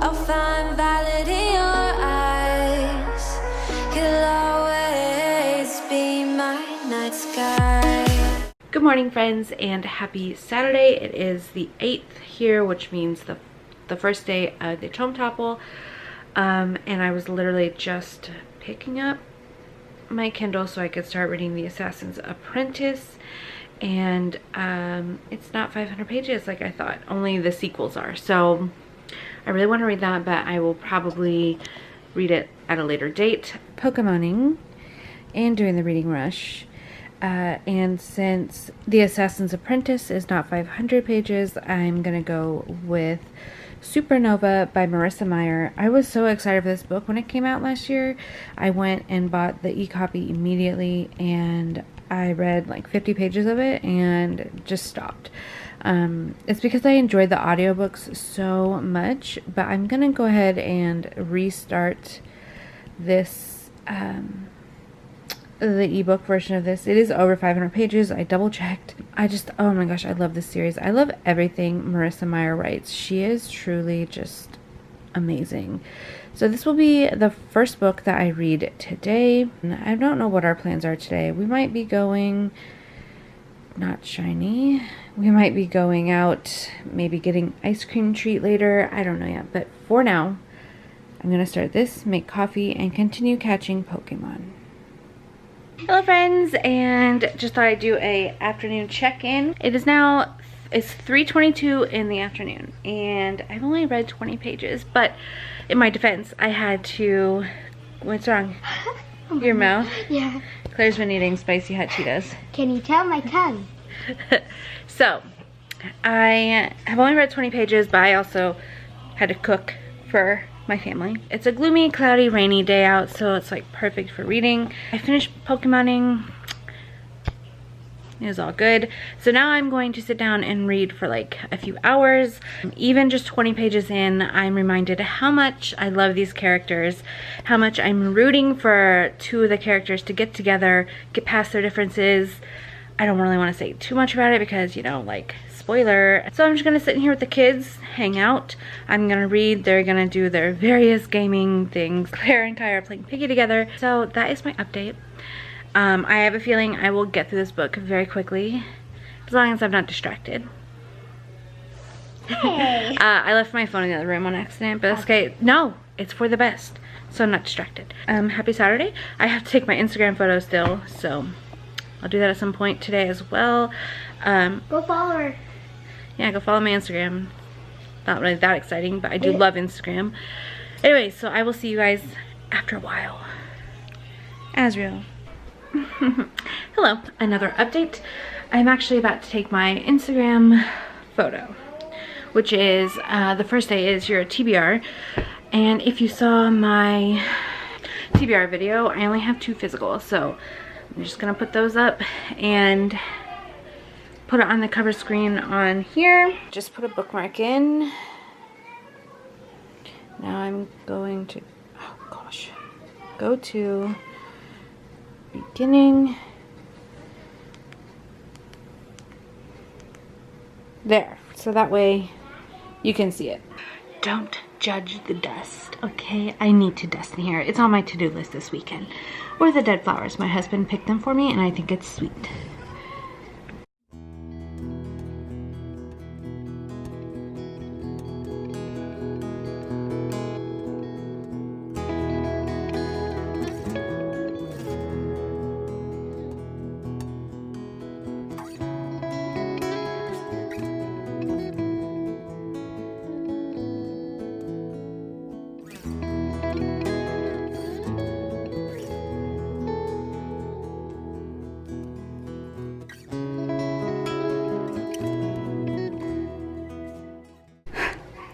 I'll find valid in your eyes. You'll always be my night sky. Good morning, friends, and happy Saturday. It is the 8th here, which means the first day of the Tome Topple. And I was literally just picking up my Kindle so I could start reading The Assassin's Apprentice. And it's not 500 pages like I thought. Only the sequels are. So I really want to read that, but I will probably read it at a later date. Pokemoning and doing the reading rush. And since The Assassin's Apprentice is not 500 pages, I'm gonna go with Supernova by Marissa Meyer. I was so excited for this book when it came out last year. I went and bought the e-copy immediately, and I read like 50 pages of it and just stopped. It's because I enjoyed the audiobooks so much, but I'm gonna go ahead and restart this the ebook version of this. It is over 500 pages. I double checked. Oh my gosh, I love this series. I love everything Marissa Meyer writes. She is truly just amazing. So this will be the first book that I read today. I don't know what our plans are today. We might be going, not shiny. We might be going out, maybe getting ice cream treat later. I don't know yet, but for now, I'm gonna start this, make coffee, and continue catching Pokemon. Hello friends, and just thought I'd do a afternoon check-in. It's 3:22 in the afternoon, and I've only read 20 pages, but in my defense, I had to... What's wrong? Your mouth? Yeah. Claire's been eating spicy hot Cheetos. Can you tell my tongue? So, I have only read 20 pages, but I also had to cook for my family. It's a gloomy, cloudy, rainy day out, so it's like perfect for reading. I finished Pokemoning. It was all good. So now I'm going to sit down and read for like a few hours. Even just 20 pages in, I'm reminded how much I love these characters, how much I'm rooting for two of the characters to get together, get past their differences. I don't really want to say too much about it because, you know, like, spoiler. So I'm just gonna sit in here with the kids, hang out. I'm gonna read. They're gonna do their various gaming things. Claire and Kai are playing Piggy together. So that is my update. I have a feeling I will get through this book very quickly, as long as I'm not distracted. Hey. I left my phone in the other room on accident, but that's okay. No, it's for the best, so I'm not distracted. Happy Saturday. I have to take my Instagram photo still, so I'll do that at some point today as well. Go follow her. Yeah, go follow my Instagram. Not really that exciting, but I do love Instagram. Anyway, so I will see you guys after a while. Asriel. Hello, another update. I'm actually about to take my Instagram photo, which is, the first day is your TBR. And if you saw my TBR video, I only have 2 physical, so I'm just gonna put those up and put it on the cover screen on here. Just put a bookmark in. Now I'm going to, oh gosh, go to beginning. There, so that way you can see it. Don't judge the dust, okay? I need to dust in here. It's on my to-do list this weekend. Where are the dead flowers? My husband picked them for me, and I think it's sweet.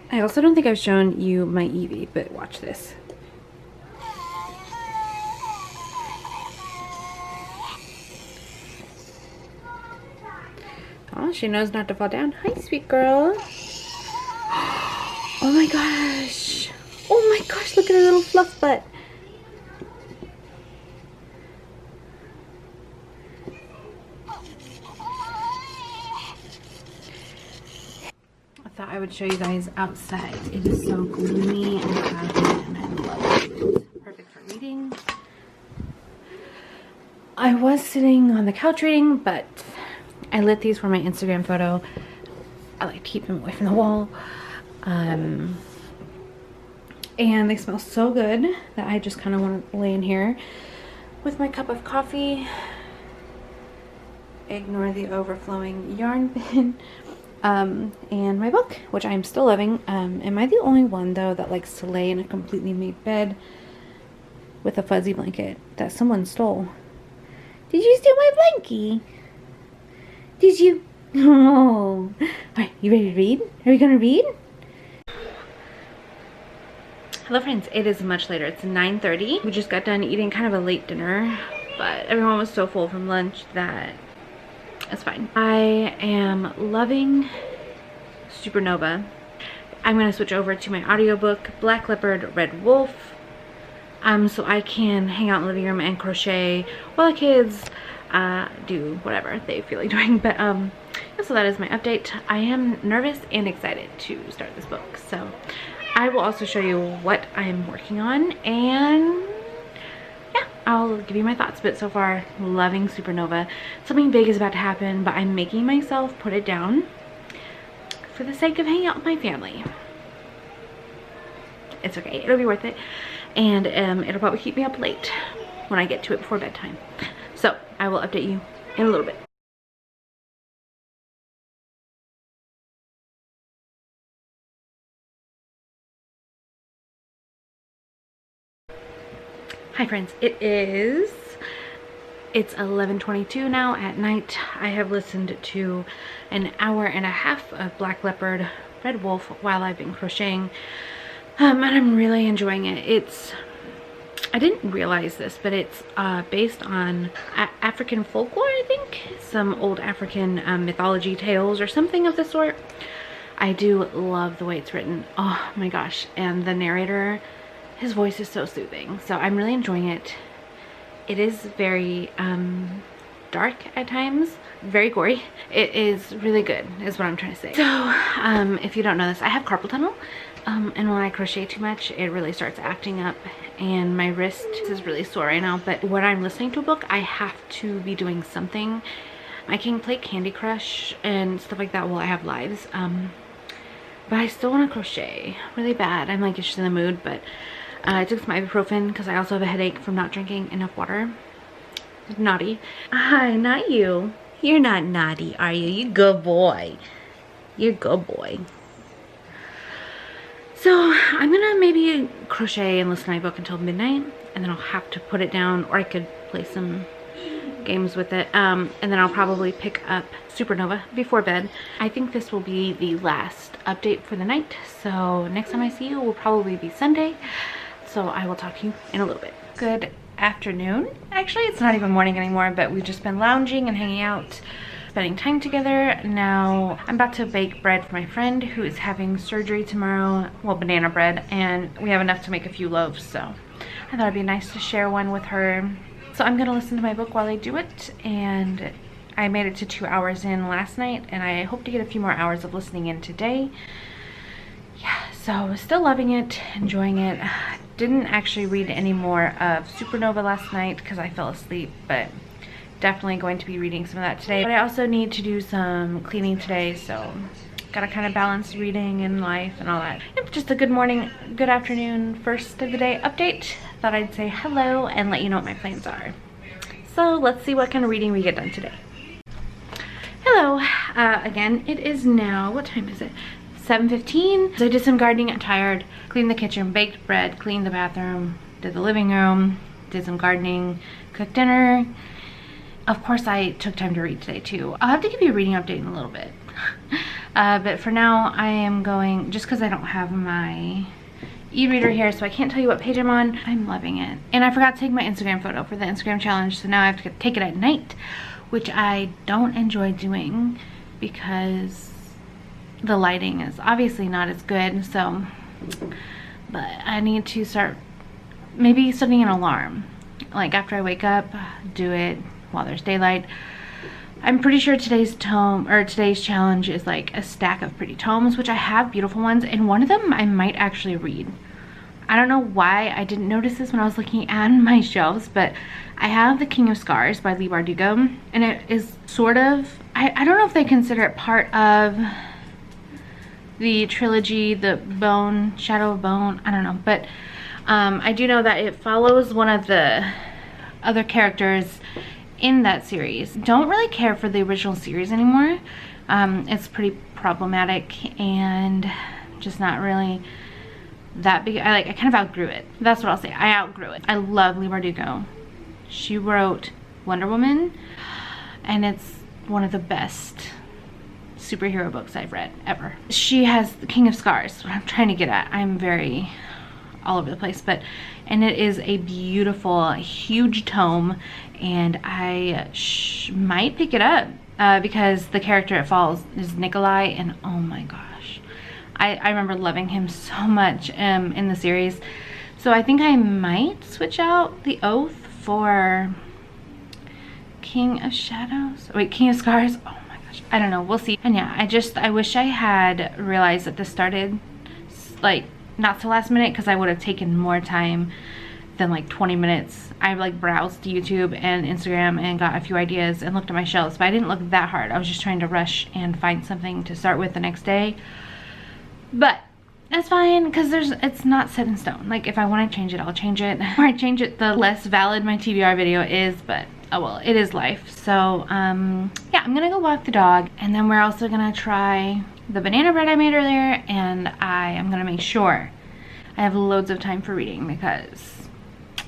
I also don't think I've shown you my Eevee, but watch this. Oh, she knows not to fall down. Hi, sweet girl. Oh my gosh. Oh my gosh, look at her little fluff butt. would show you guys outside. It is so gloomy and cloudy and I love it. It's perfect for reading. I was sitting on the couch reading, but I lit these for my Instagram photo. I like to keep them away from the wall. And they smell so good that I just kind of want to lay in here with my cup of coffee. Ignore the overflowing yarn bin. And my book, which I'm still loving. Am I the only one though that likes to lay in a completely made bed with a fuzzy blanket that someone stole? Did you steal my blankie? Did you? Oh. Alright, you ready to read? Are we gonna read? Hello friends, it is much later. It's 9:30. We just got done eating kind of a late dinner, but everyone was so full from lunch that it's fine. I am loving Supernova. I'm gonna switch over to my audiobook, Black Leopard, Red Wolf. So I can hang out in the living room and crochet while the kids do whatever they feel like doing. But so that is my update. I am nervous and excited to start this book. So I will also show you what I'm working on, and yeah, I'll give you my thoughts. But so far, loving Supernova. Something big is about to happen, but I'm making myself put it down for the sake of hanging out with my family. It's okay, it'll be worth it. And it'll probably keep me up late when I get to it before bedtime. So I will update you in a little bit. Hi friends, it's 11:22 now at night. I have listened to an hour and a half of Black Leopard, Red Wolf while I've been crocheting. And I'm really enjoying it. I didn't realize this, but it's based on African folklore, I think. Some old African mythology tales or something of the sort. I do love the way it's written. Oh my gosh. And the narrator, his voice is so soothing. So I'm really enjoying it. It is very dark at times. Very gory. It is really good, is what I'm trying to say. So, if you don't know this, I have carpal tunnel. And when I crochet too much, it really starts acting up and my wrist is really sore right now. But when I'm listening to a book, I have to be doing something. I can play Candy Crush and stuff like that while I have lives. But I still want to crochet really bad. I'm like just in the mood, but I took some ibuprofen because I also have a headache from not drinking enough water. Naughty. Hi, not you. You're not naughty, are you? You good boy. You're a good boy. So I'm gonna maybe crochet and listen to my book until midnight, and then I'll have to put it down, or I could play some games with it, and then I'll probably pick up Supernova before bed. I think this will be the last update for the night, so next time I see you will probably be Sunday. So I will talk to you in a little bit. Good afternoon. Actually, it's not even morning anymore, but we've just been lounging and hanging out, spending time together. Now I'm about to bake bread for my friend who is having surgery tomorrow. Well, banana bread, and we have enough to make a few loaves, so I thought it'd be nice to share one with her. So I'm gonna listen to my book while I do it, and I made it to 2 hours in last night, and I hope to get a few more hours of listening in today. Yeah, so still loving it, enjoying it. Didn't actually read any more of Supernova last night because I fell asleep, but definitely going to be reading some of that today. But I also need to do some cleaning today, so gotta kind of balance reading and life and all that. Yep, just a good morning, good afternoon, first of the day update. Thought I'd say hello and let you know what my plans are. So let's see what kind of reading we get done today. Hello, again, it is now, what time is it? 7:15. So I did some gardening. I'm tired. Cleaned the kitchen, baked bread, cleaned the bathroom, did the living room, did some gardening, cooked dinner. Of course, I took time to read today too. I'll have to give you a reading update in a little bit. But for now, I am going, just because I don't have my e-reader here, so I can't tell you what page I'm on. I'm loving it. And I forgot to take my Instagram photo for the Instagram challenge, so now I have to take it at night, which I don't enjoy doing because the lighting is obviously not as good. So, but I need to start maybe setting an alarm, like after I wake up, do it while there's daylight. I'm pretty sure today's tome, or today's challenge, is like a stack of pretty tomes, which I have beautiful ones, and one of them I might actually read. I don't know why I didn't notice this when I was looking at my shelves, but I have The King of Scars by Leigh Bardugo, and it is sort of, I don't know if they consider it part of the trilogy, the Bone, Shadow of Bone, I don't know, but I do know that it follows one of the other characters in that series. Don't really care for the original series anymore. It's pretty problematic and just not really that big. I kind of outgrew it. That's what I'll say. I outgrew it. I love Leigh Bardugo. She wrote Wonder Woman, and it's one of the best superhero books I've read ever. She has The King of Scars, what I'm trying to get at. I'm very all over the place, and it is a beautiful, huge tome, and I might pick it up because the character it follows is Nikolai, and oh my gosh, I remember loving him so much in the series. So I think I might switch out The Oath for King of Shadows. Wait, King of Scars? Oh my gosh, I don't know, we'll see. And yeah, I wish I had realized that this started like not so last minute, because I would have taken more time than like 20 minutes. I like browsed YouTube and Instagram and got a few ideas and looked at my shelves, but I didn't look that hard. I was just trying to rush and find something to start with the next day. But that's fine, because it's not set in stone. Like, if I want to change it, I'll change it. The more I change it, the less valid my TBR video is, but oh well, it is life. So yeah, I'm gonna go walk the dog, and then we're also gonna try the banana bread I made earlier, and I am gonna make sure I have loads of time for reading, because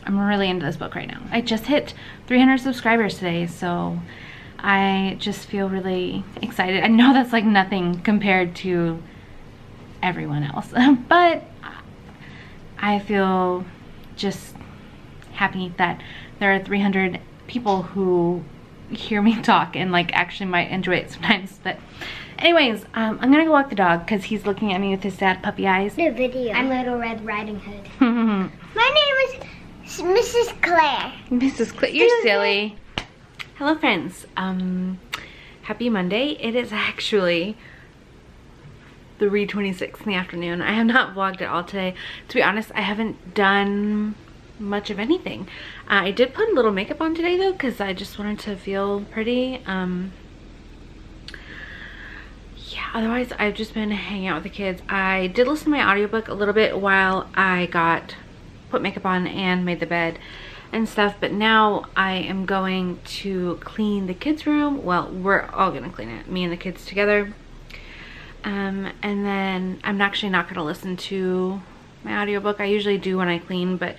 I'm really into this book right now. I just hit 300 subscribers today, so I just feel really excited. I know that's like nothing compared to everyone else, but I feel just happy that there are 300 people who hear me talk and like actually might enjoy it sometimes. But anyways, I'm gonna go walk the dog because he's looking at me with his sad puppy eyes. The video. I'm Little Red Riding Hood. My name is Mrs. Claire. Mrs. Claire, you're silly. Hello friends, happy Monday. It is actually 3:26 in the afternoon. I have not vlogged at all today. To be honest, I haven't done much of anything. I did put a little makeup on today though, because I just wanted to feel pretty. Yeah, otherwise I've just been hanging out with the kids. I did listen to my audiobook a little bit while I put makeup on and made the bed and stuff, but now I am going to clean the kids' room. Well, we're all gonna clean it, me and the kids together. And then I'm actually not gonna listen to my audiobook. I usually do when I clean, but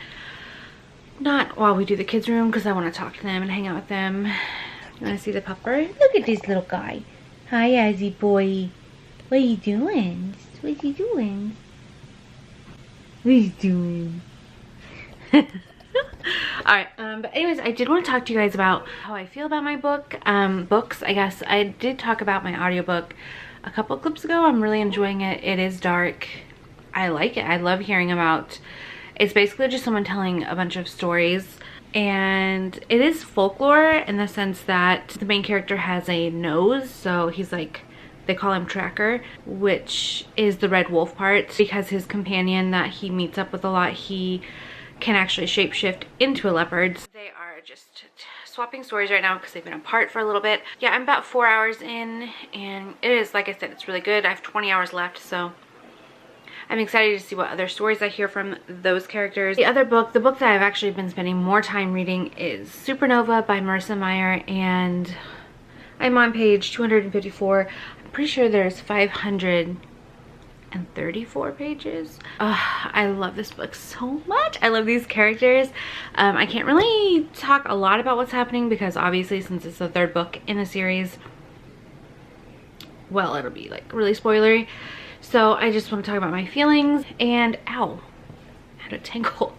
not while we do the kids' room, because I want to talk to them and hang out with them. You want to see the pupper? Look at this little guy. Hi, Azzy boy. What are you doing? What are you doing? What are you doing? Alright, but anyways, I did want to talk to you guys about how I feel about my books, I guess. I did talk about my audiobook a couple clips ago. I'm really enjoying it. It is dark. I like it. I love hearing about, it's basically just someone telling a bunch of stories, and it is folklore in the sense that the main character has a nose, so he's like, they call him Tracker, which is the red wolf part, because his companion that he meets up with a lot, he can actually shapeshift into a leopard. They are just swapping stories right now because they've been apart for a little bit. Yeah, I'm about 4 hours in, and it is, like I said, it's really good. I have 20 hours left, so I'm excited to see what other stories I hear from those characters. The other book, the book that I've actually been spending more time reading, is Supernova by Marissa Meyer, and I'm on page 254. I'm pretty sure there's 534 pages. I love this book so much. I love these characters. I can't really talk a lot about what's happening because obviously since it's the third book in the series, well, it'll be like really spoilery. So I just want to talk about my feelings and ow, I had a tingle.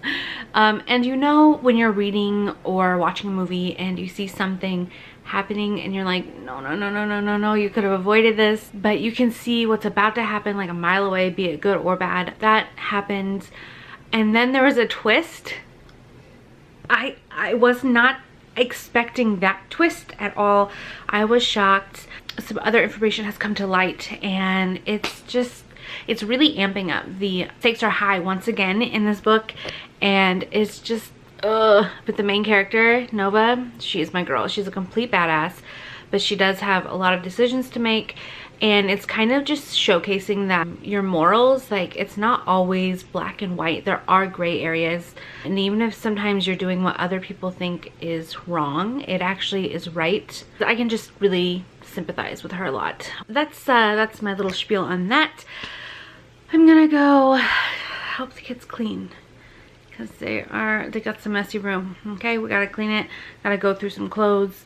And you know when you're reading or watching a movie and you see something happening and you're like, no, you could have avoided this, but you can see what's about to happen like a mile away, be it good or bad. That happened, and then there was a twist. I was not expecting that twist at all. I was shocked. Some other information has come to light, and it's really amping up. The stakes are high once again in this book, and it's just but the main character, Nova, she is my girl. She's a complete badass, but she does have a lot of decisions to make, and it's kind of just showcasing that your morals, like, it's not always black and white. There are gray areas, and even if sometimes you're doing what other people think is wrong, it actually is right. I can just really sympathize with her a lot. That's my little spiel on that. I'm gonna go help the kids clean, because they got some messy room. Okay, we gotta clean it, gotta go through some clothes,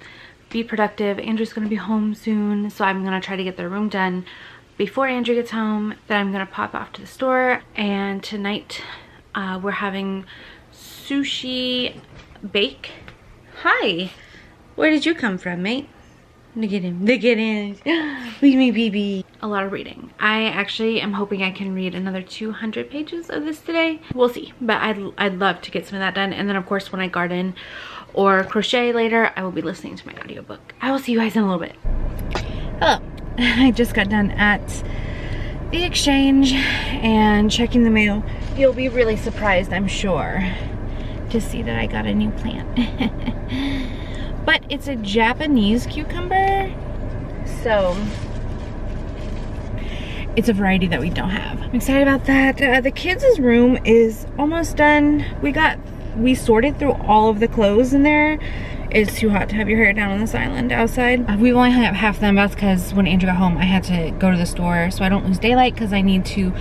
be productive. Andrew's gonna be home soon, so I'm gonna try to get their room done before Andrew gets home. Then I'm gonna pop off to the store, and tonight we're having sushi bake. Hi, where did you come from, mate? Look at him, look at him. Look at me, baby. A lot of reading. I actually am hoping I can read another 200 pages of this today. We'll see, but I'd love to get some of that done. And then of course when I garden or crochet later, I will be listening to my audiobook. I will see you guys in a little bit. Hello. I just got done at the exchange and checking the mail. You'll be really surprised, I'm sure, to see that I got a new plant. But it's a Japanese cucumber, so it's a variety that we don't have. I'm excited about that. The kids' room is almost done. We sorted through all of the clothes in there. It's too hot to have your hair down on this island outside. We've only hung up half of them. That's because when Andrew got home, I had to go to the store so I don't lose daylight, because I need to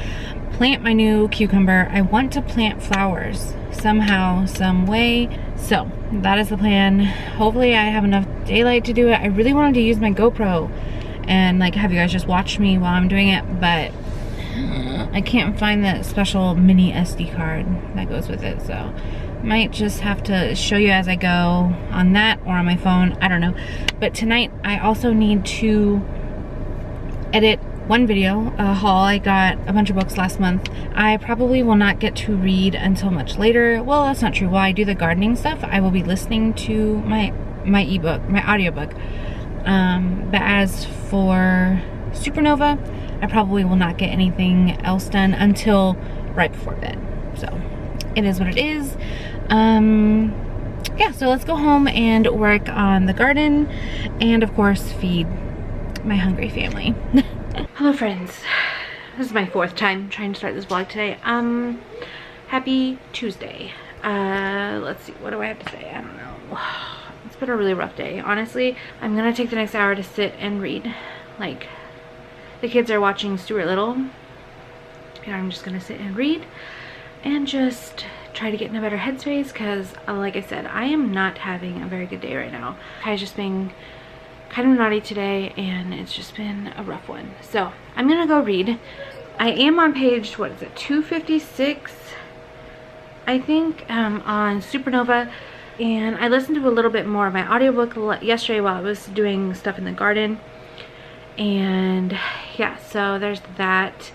plant my new cucumber. I want to plant flowers somehow, some way. So that is the plan. Hopefully I have enough daylight to do it. I really wanted to use my GoPro and like have you guys just watch me while I'm doing it, but I can't find that special mini SD card that goes with it, so might just have to show you as I go on that or on my phone. I don't know. But tonight I also need to edit one video, a haul. I got a bunch of books last month. I probably will not get to read until much later. Well, that's not true. While I do the gardening stuff, I will be listening to my ebook, my audiobook. But as for Supernova, I probably will not get anything else done until right before bed. So it is what it is. Yeah, so let's go home and work on the garden and of course feed my hungry family. Hello friends, this is my 4th time trying to start this vlog today. Happy Tuesday. Let's see, what do I have to say? I don't know. It's been a really rough day, honestly. I'm gonna take the next hour to sit and read. Like, the kids are watching Stuart Little, and I'm just gonna sit and read and just try to get in a better headspace, because like I said, I am not having a very good day right now. Kai's just being kind of naughty today, and it's just been a rough one. So I'm gonna go read. I am on page, what is it, 256 I think, on Supernova, and I listened to a little bit more of my audiobook yesterday while I was doing stuff in the garden. And yeah, so there's that.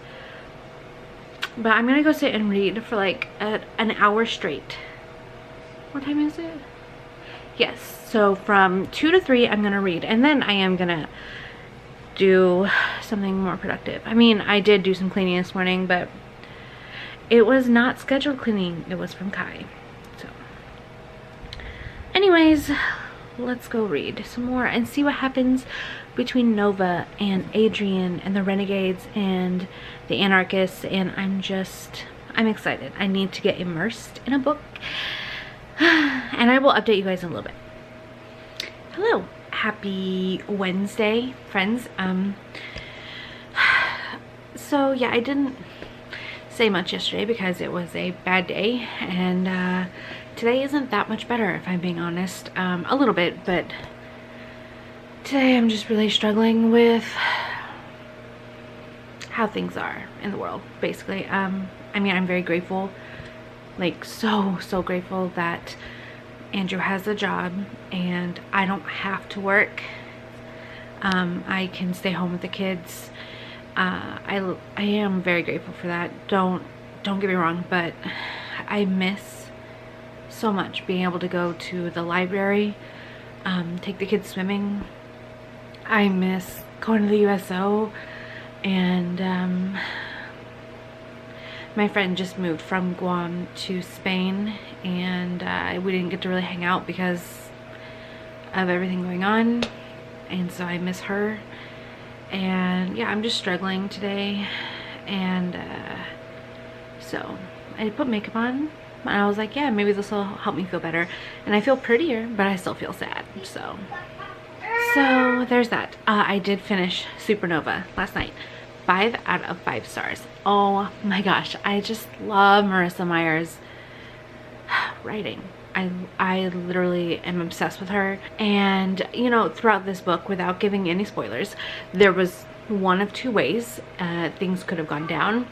But I'm gonna go sit and read for like an hour straight. What time is it? Yes, so from 2 to 3 I'm gonna read, and then I am gonna do something more productive. I mean, I did do some cleaning this morning, but it was not scheduled cleaning, it was from Kai. So anyways, let's go read some more and see what happens between Nova and Adrian and the Renegades and the Anarchists. And I'm excited. I need to get immersed in a book. And I will update you guys in a little bit. Hello, happy Wednesday, friends. So yeah, I didn't say much yesterday because it was a bad day, and today isn't that much better, if I'm being honest. A little bit, but today I'm just really struggling with how things are in the world, basically. I mean, I'm very grateful, like so grateful that Andrew has a job and I don't have to work. I can stay home with the kids. I am very grateful for that. Don't get me wrong, but I miss so much being able to go to the library take the kids swimming. I miss going to the USO, and my friend just moved from Guam to Spain, and we didn't get to really hang out because of everything going on, and so I miss her. And yeah, I'm just struggling today, and so I put makeup on, and I was like, yeah, maybe this will help me feel better. And I feel prettier, but I still feel sad. So there's that. I did finish Supernova last night. 5 out of 5 stars. Oh my gosh, I just love Marissa Meyer's writing. I literally am obsessed with her. And you know, throughout this book, without giving any spoilers, there was one of two ways things could have gone down.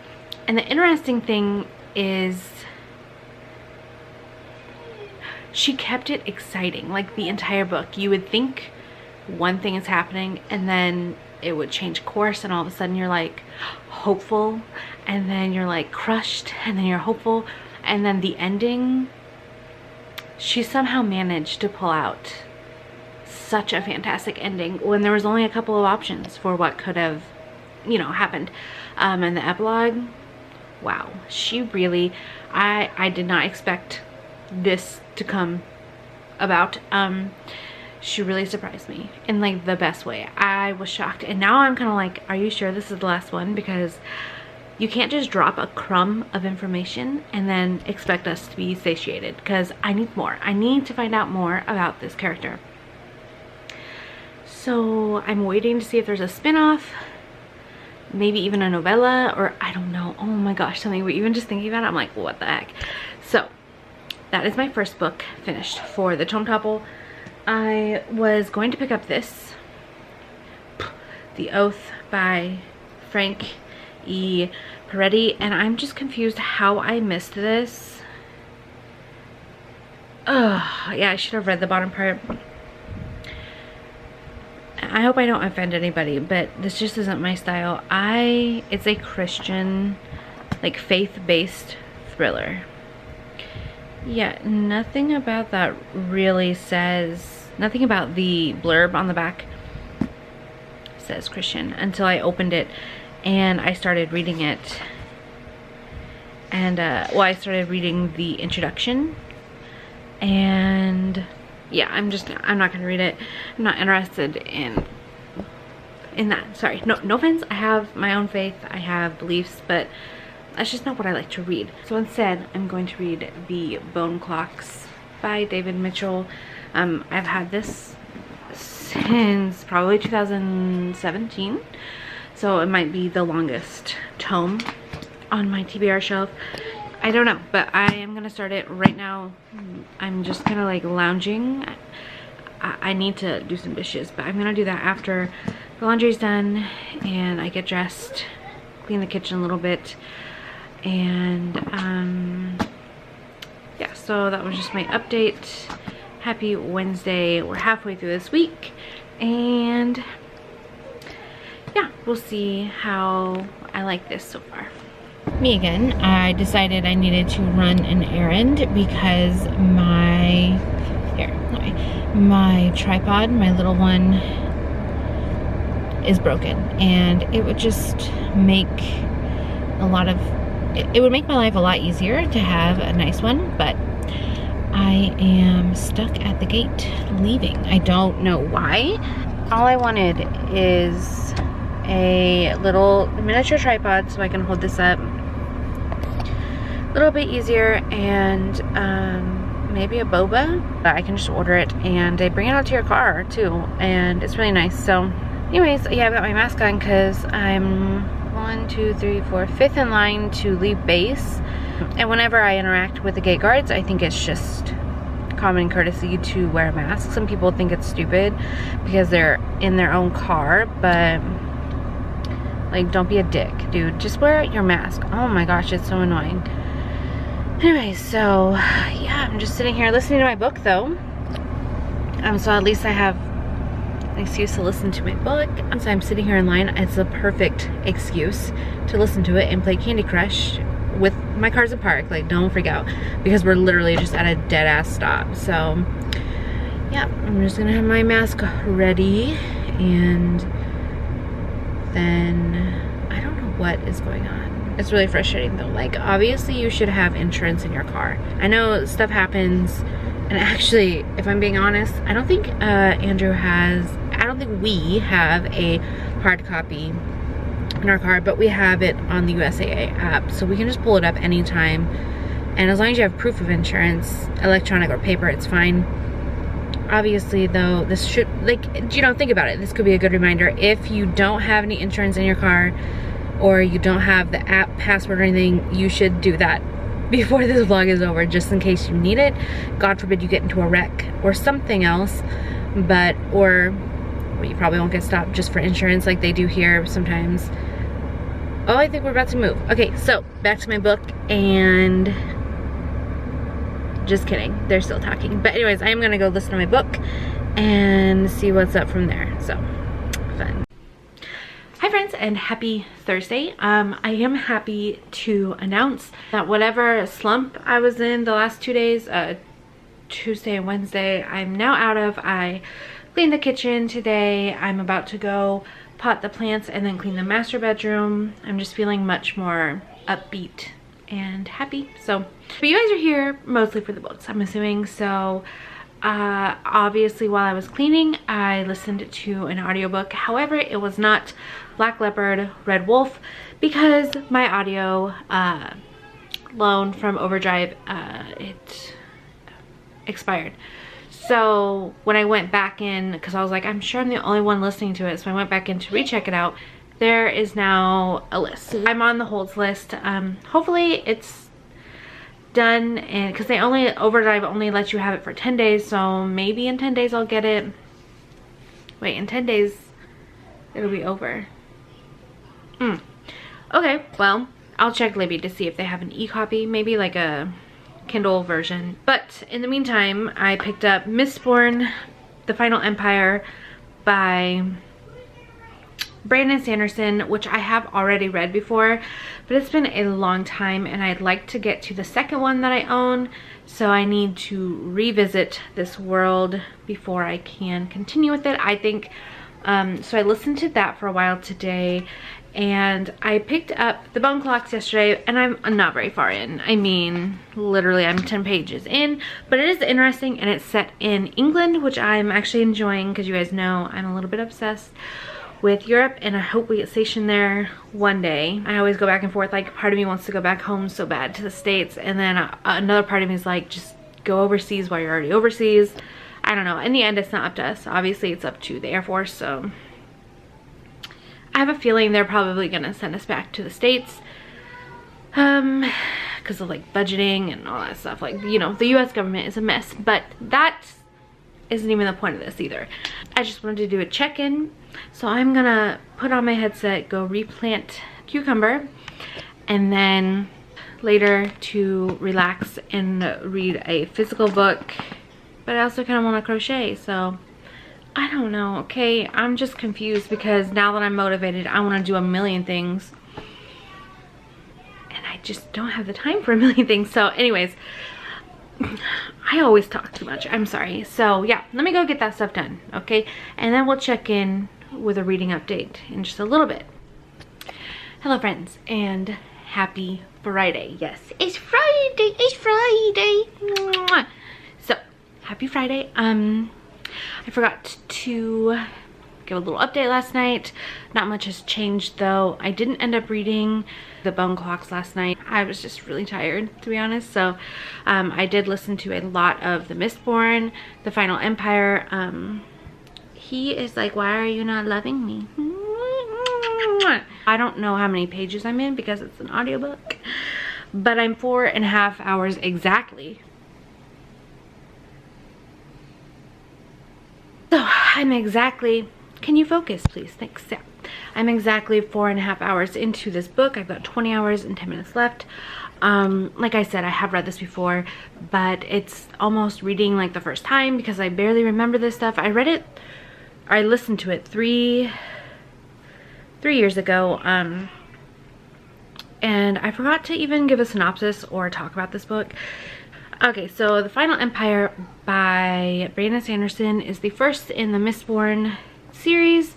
And the interesting thing is she kept it exciting, like the entire book. You would think one thing is happening, and then it would change course, and all of a sudden you're like hopeful, and then you're like crushed, and then you're hopeful, and then the ending, she somehow managed to pull out such a fantastic ending when there was only a couple of options for what could have, you know, happened. And the epilogue, wow, she really, I did not expect this to come about. She really surprised me in like the best way. I was shocked, and now I'm kind of like, are you sure this is the last one? Because you can't just drop a crumb of information and then expect us to be satiated, because I need more. I need to find out more about this character. So I'm waiting to see if there's a spin-off, maybe even a novella, or I don't know. Oh my gosh, something, but even just thinking about it, I'm like, what the heck? So that is my first book finished for the Tome Topple. I was going to pick up this, The Oath by Frank E. Peretti, and I'm just confused how I missed this. Oh, yeah, I should have read the bottom part. I hope I don't offend anybody, but this just isn't my style. It's a Christian, like faith-based thriller. Yeah, nothing about that really says, nothing about the blurb on the back says Christian until I opened it and I started reading it. And well, I started reading the introduction, and yeah, I'm not gonna read it. I'm not interested in that. Sorry, no offense. I have my own faith, I have beliefs, but that's just not what I like to read. So instead, I'm going to read The Bone Clocks by David Mitchell. I've had this since probably 2017, so it might be the longest tome on my TBR shelf. I don't know, but I am gonna start it right now. I'm just kind of like lounging. I need to do some dishes, but I'm gonna do that after the laundry's done and I get dressed, clean the kitchen a little bit, and yeah, so that was just my update. Happy Wednesday. We're halfway through this week, and yeah, we'll see how I like this so far. Me again. I decided I needed to run an errand because my tripod, my little one, is broken, and it would just make it would make my life a lot easier to have a nice one, but I am stuck at the gate leaving. I don't know why. All I wanted is a little miniature tripod so I can hold this up a little bit easier, and maybe a boba. I can just order it and they bring it out to your car too, and it's really nice. So anyways, yeah, I've got my mask on because I'm 5th in line to leave base, and whenever I interact with the gate guards, I think it's just common courtesy to wear a mask. Some people think it's stupid because they're in their own car, but like, don't be a dick, dude. Just wear your mask. Oh my gosh, it's so annoying. Anyway, so yeah, I'm just sitting here listening to my book though. So at least I have an excuse to listen to my book. So I'm sitting here in line. It's a perfect excuse to listen to it and play Candy Crush with my cars in park. Like, don't freak out, because we're literally just at a dead ass stop. So yeah, I'm just gonna have my mask ready, and then I don't know what is going on. It's really frustrating though. Like, obviously you should have insurance in your car. I know stuff happens, and actually, if I'm being honest, I don't think Andrew has, I don't think we have a hard copy in our car, but we have it on the USAA app, so we can just pull it up anytime. And as long as you have proof of insurance, electronic or paper, it's fine. Obviously though, this should, like, you know, think about it. This could be a good reminder. If you don't have any insurance in your car, or you don't have the app password or anything, you should do that before this vlog is over, just in case you need it. God forbid you get into a wreck or something else, but, or well, you probably won't get stopped just for insurance like they do here sometimes. Oh, I think we're about to move. Okay, so back to my book, and just kidding, they're still talking. But anyways, I am gonna go listen to my book and see what's up from there. So, fun. Hi friends, and happy Thursday. I am happy to announce that whatever slump I was in the last 2 days, Tuesday and Wednesday, I'm now out of. I cleaned the kitchen today. I'm about to go pot the plants and then clean the master bedroom. I'm just feeling much more upbeat and happy. So, but you guys are here mostly for the books, I'm assuming. So obviously while I was cleaning, I listened to an audiobook. However, it was not Black Leopard, Red Wolf, because my audio loan from Overdrive, it expired. So when I went back in, because I was like, I'm sure I'm the only one listening to it, so I went back in to recheck it out. There is now a list. I'm on the holds list. Hopefully it's done, and because they only, Overdrive only lets you have it for 10 days, so maybe in 10 days I'll get it. Wait, in 10 days it'll be over. Okay, well, I'll check Libby to see if they have an e-copy, maybe like a Kindle version. But in the meantime, I picked up Mistborn, The Final Empire by Brandon Sanderson, which I have already read before, but it's been a long time, and I'd like to get to the second one that I own, so I need to revisit this world before I can continue with it, I think. So I listened to that for a while today, and I picked up The Bone Clocks yesterday, and I'm not very far in. I mean, literally I'm 10 pages in, but it is interesting, and it's set in England, which I'm actually enjoying, because you guys know I'm a little bit obsessed with Europe, and I hope we get stationed there one day. I always go back and forth, like part of me wants to go back home so bad to the States, and then another part of me is like, just go overseas while you're already overseas. I don't know. In the end, it's not up to us. Obviously, it's up to the Air Force, so I have a feeling they're probably gonna send us back to the States because of like budgeting and all that stuff. Like, you know, the US government is a mess, but that isn't even the point of this either. I just wanted to do a check-in, so I'm gonna put on my headset, go replant cucumber, and then later to relax and read a physical book. But I also kind of want to crochet, so I don't know. Okay, I'm just confused because now that I'm motivated, I want to do a million things, and I just don't have the time for a million things. So anyways, I always talk too much, I'm sorry. So yeah, let me go get that stuff done, okay? And then we'll check in with a reading update in just a little bit. Hello friends, and happy Friday. Yes, it's Friday, it's Friday. Mwah. So happy Friday. I forgot to give a little update last night. Not much has changed though. I didn't end up reading The Bone Clocks last night. I was just really tired, to be honest. So I did listen to a lot of The Mistborn, The Final Empire. He is like, why are you not loving me? I don't know how many pages I'm in because it's an audiobook, but I'm 4.5 hours exactly. So I'm exactly, can you focus please? Thanks. Yeah, I'm exactly 4.5 hours into this book. I've got 20 hours and 10 minutes left. Like I said, I have read this before, but it's almost reading like the first time because I barely remember this stuff. I read it, or I listened to it three years ago, and I forgot to even give a synopsis or talk about this book. Okay, so The Final Empire by Brandon Sanderson is the first in the Mistborn series,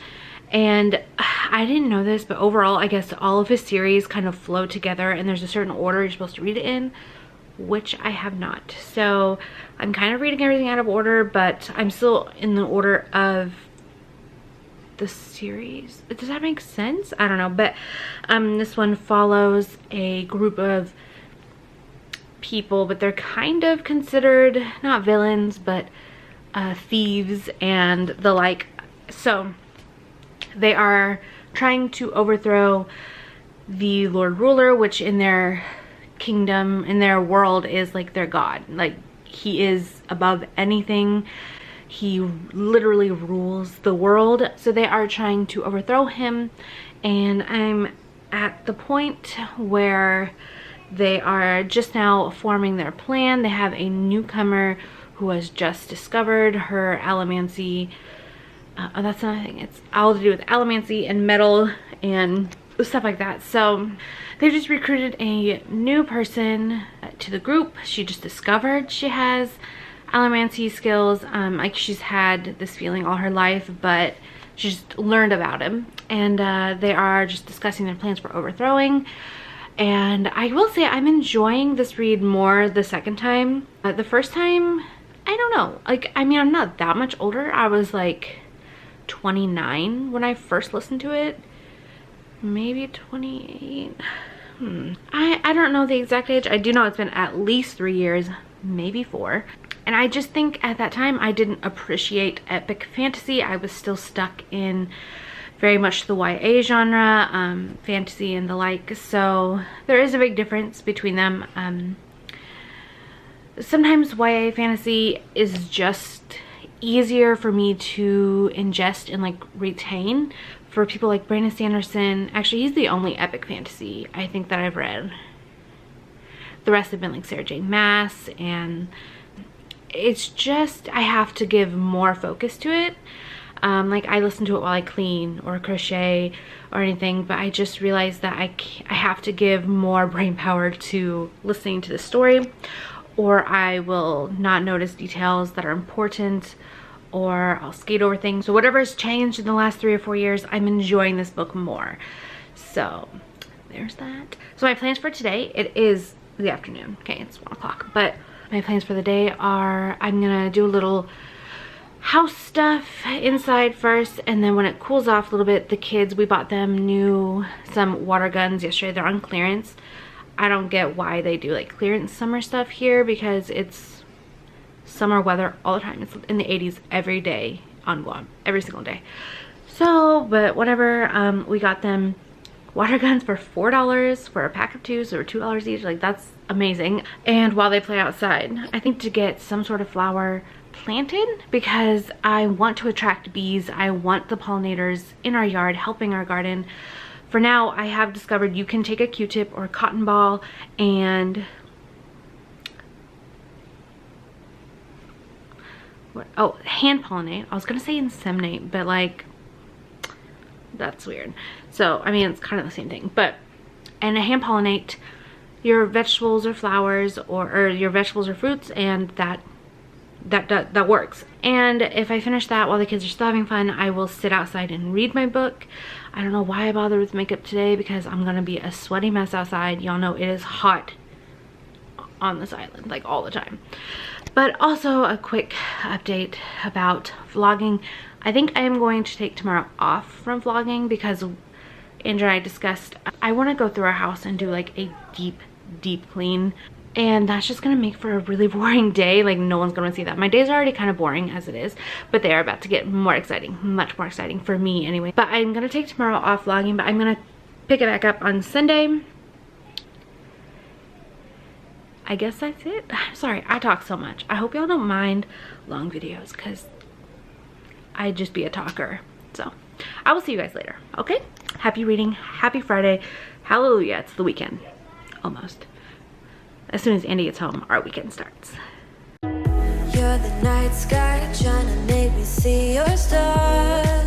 and I didn't know this, but overall I guess all of his series kind of flow together and there's a certain order you're supposed to read it in, which I have not. So I'm kind of reading everything out of order, but I'm still in the order of the series. Does that make sense? I don't know, but this one follows a group of people, but they're kind of considered not villains, but thieves and the like. So they are trying to overthrow the Lord Ruler, which in their kingdom, in their world, is like their god. Like, he is above anything. He literally rules the world. So they are trying to overthrow him, and I'm at the point where they are just now forming their plan. They have a newcomer who has just discovered her allomancy. Oh, that's another thing. It's all to do with allomancy and metal and stuff like that. So they've just recruited a new person to the group. She just discovered she has allomancy skills. Like, she's had this feeling all her life, but she just learned about him. And they are just discussing their plans for overthrowing. And I will say I'm enjoying this read more the second time. The first time, I don't know. Like, I mean, I'm not that much older. I was like 29 when I first listened to it. Maybe 28. I don't know the exact age. I do know it's been at least 3 years, maybe 4. And I just think at that time I didn't appreciate epic fantasy. I was still stuck in very much the YA genre, fantasy and the like. So there is a big difference between them. Sometimes YA fantasy is just easier for me to ingest and like retain. For people like Brandon Sanderson, actually he's the only epic fantasy I think that I've read. The rest have been like Sarah J Maas, and it's just, I have to give more focus to it. Like, I listen to it while I clean or crochet or anything, but I just realized that I have to give more brain power to listening to the story, or I will not notice details that are important, or I'll skate over things. So whatever has changed in the last 3 or 4 years, I'm enjoying this book more. So there's that. So my plans for today, it is the afternoon. Okay, it's 1 o'clock, but my plans for the day are, I'm gonna do a little house stuff inside first, and then when it cools off a little bit, the kids, we bought them some water guns yesterday. They're on clearance. I don't get why they do like clearance summer stuff here, because it's summer weather all the time. It's in the 80s every day on Guam, every single day. So, but whatever, we got them water guns for $4 for a pack of 2, so $2 each. Like, that's amazing. And while they play outside, I think to get some sort of flower planted, because I want to attract bees. I want the pollinators in our yard helping our garden. For now, I have discovered you can take a Q-tip or a cotton ball and hand pollinate. I was gonna say inseminate, but like, that's weird. So I mean, it's kind of the same thing, but, and hand pollinate your vegetables or flowers, or your vegetables or fruits, and that works. And if I finish that while the kids are still having fun, I will sit outside and read my book. I don't know why I bothered with makeup today, because I'm gonna be a sweaty mess outside. Y'all know it is hot on this island, like all the time. But also a quick update about vlogging. I think I am going to take tomorrow off from vlogging, because Andrew and I discussed, I want to go through our house and do like a deep clean, and that's just gonna make for a really boring day. Like, no one's gonna see that. My days are already kind of boring as it is, but they are about to get more exciting, much more exciting for me anyway. But I'm gonna take tomorrow off vlogging, but I'm gonna pick it back up on Sunday. I guess that's it. I'm sorry, I talk so much. I hope y'all don't mind long videos, because I just be a talker. So I will see you guys later, okay? Happy reading, happy Friday, hallelujah, it's the weekend, almost. As soon as Andy gets home, our weekend starts. You're the night sky trying to make me see your stars.